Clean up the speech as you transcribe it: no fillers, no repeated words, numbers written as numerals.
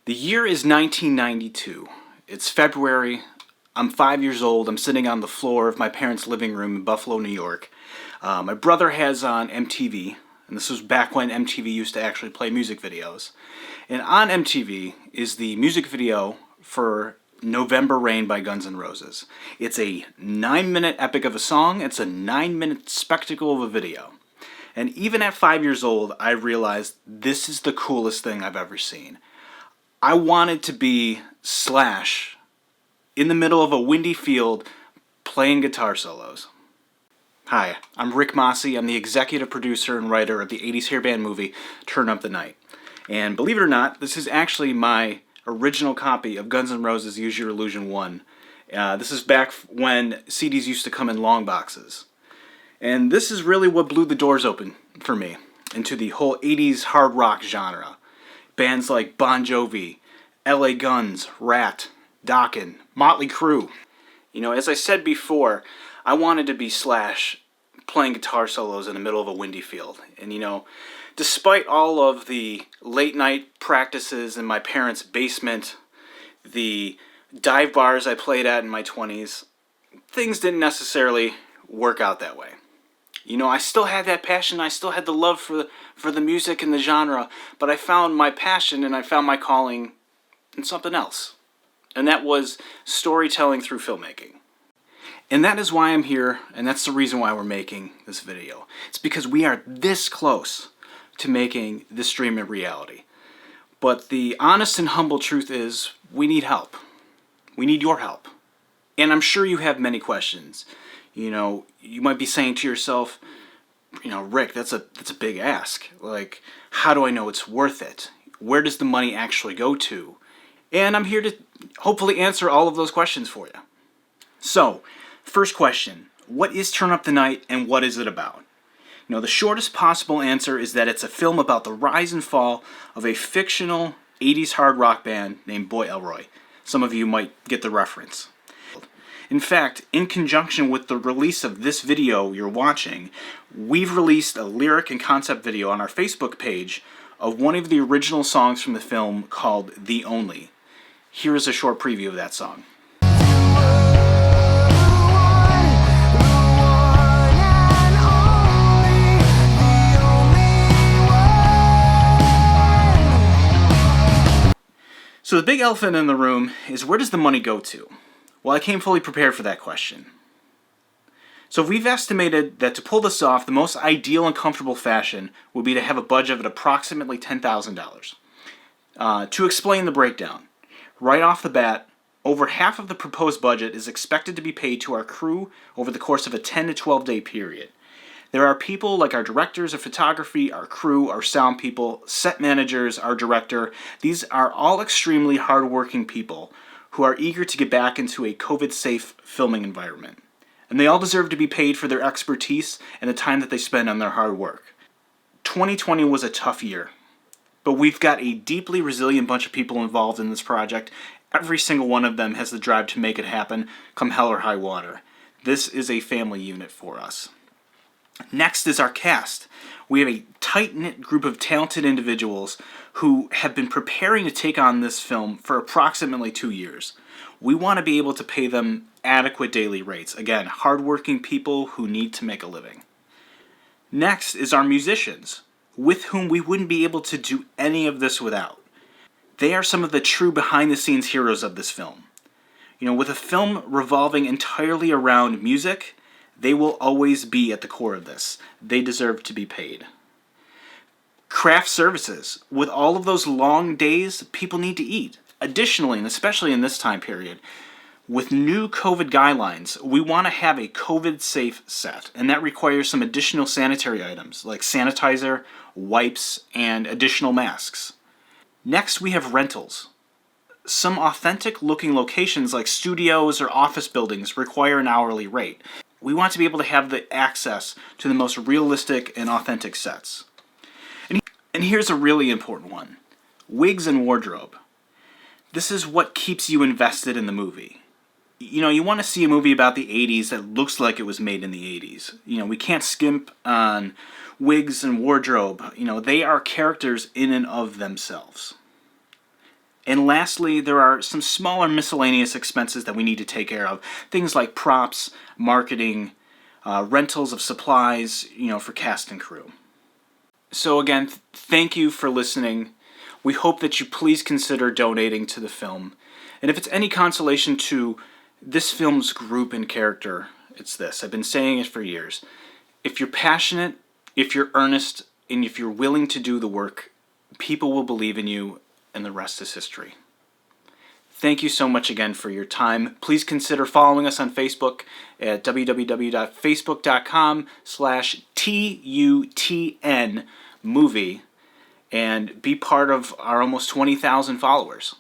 The year is 1992. It's February. I'm 5 years old. I'm sitting on the floor of my parents' living room in Buffalo, New York. My brother has on MTV, and this was back when MTV used to actually play music videos. And on MTV is the music video for November Rain by Guns N' Roses. It's a 9-minute epic of a song. It's a 9-minute spectacle of a video. And even at 5 years old, I realized this is the coolest thing I've ever seen. I wanted to be Slash in the middle of a windy field playing guitar solos. Hi, I'm Rick Mossey. I'm the executive producer and writer of the 80s hair band movie Turn Up the Night. And believe it or not, this is actually my original copy of Guns N' Roses' Use Your Illusion 1. This is back when CDs used to come in long boxes. And this is really what blew the doors open for me into the whole 80s hard rock genre. Bands like Bon Jovi, LA Guns, Rat, Dokken, Motley Crue. You know, as I said before, I wanted to be Slash playing guitar solos in the middle of a windy field. And you know, despite all of the late night practices in my parents' basement, the dive bars I played at in my 20s, things didn't necessarily work out that way. You know, I still had that passion, I still had the love for the music and the genre, but I found my passion and I found my calling in something else. And that was storytelling through filmmaking. And that is why I'm here, and that's the reason why we're making this video. It's because we are this close to making this dream a reality. But the honest and humble truth is, we need help. We need your help. And I'm sure you have many questions. You know, you might be saying to yourself, you know, Rick, that's a big ask. Like, how do I know it's worth it? Where does the money actually go to? And I'm here to hopefully answer all of those questions for you. So, first question, what is Turn Up the Night and what is it about? You know, the shortest possible answer is that it's a film about the rise and fall of a fictional 80s hard rock band named Boy Elroy. Some of you might get the reference. In fact, in conjunction with the release of this video you're watching, we've released a lyric and concept video on our Facebook page of one of the original songs from the film called The Only. Here is a short preview of that song. So the big elephant in the room is, where does the money go to? Well, I came fully prepared for that question. So we've estimated that to pull this off, the most ideal and comfortable fashion would be to have a budget of approximately $10,000. To explain the breakdown, right off the bat, over half of the proposed budget is expected to be paid to our crew over the course of a 10 to 12 day period. There are people like our directors of photography, our crew, our sound people, set managers, our director. These are all extremely hardworking people who are eager to get back into a COVID-safe filming environment. And they all deserve to be paid for their expertise and the time that they spend on their hard work. 2020 was a tough year, but we've got a deeply resilient bunch of people involved in this project. Every single one of them has the drive to make it happen, come hell or high water. This is a family unit for us. Next is our cast. We have a tight-knit group of talented individuals who have been preparing to take on this film for approximately 2 years. We want to be able to pay them adequate daily rates. Again, hardworking people who need to make a living. Next is our musicians, with whom we wouldn't be able to do any of this without. They are some of the true behind-the-scenes heroes of this film. You know, with a film revolving entirely around music, they will always be at the core of this. They deserve to be paid. Craft services. With all of those long days, people need to eat. Additionally, and especially in this time period, with new COVID guidelines, we want to have a COVID-safe set, and that requires some additional sanitary items like sanitizer, wipes, and additional masks. Next, we have rentals. Some authentic-looking locations like studios or office buildings require an hourly rate. We want to be able to have the access to the most realistic and authentic sets. And here's a really important one. Wigs and Wardrobe. This is what keeps you invested in the movie. You know, you want to see a movie about the 80s that looks like it was made in the 80s. You know, we can't skimp on Wigs and Wardrobe. You know, they are characters in and of themselves. And lastly, there are some smaller miscellaneous expenses that we need to take care of. Things like props, marketing, rentals of supplies, for cast and crew. So again, thank you for listening. We hope that you please consider donating to the film. And if it's any consolation to this film's group and character, it's this. I've been saying it for years. If you're passionate, if you're earnest, and if you're willing to do the work, people will believe in you, and the rest is history. Thank you so much again for your time. Please consider following us on Facebook at www.facebook.com/TUTN movie and be part of our almost 20,000 followers.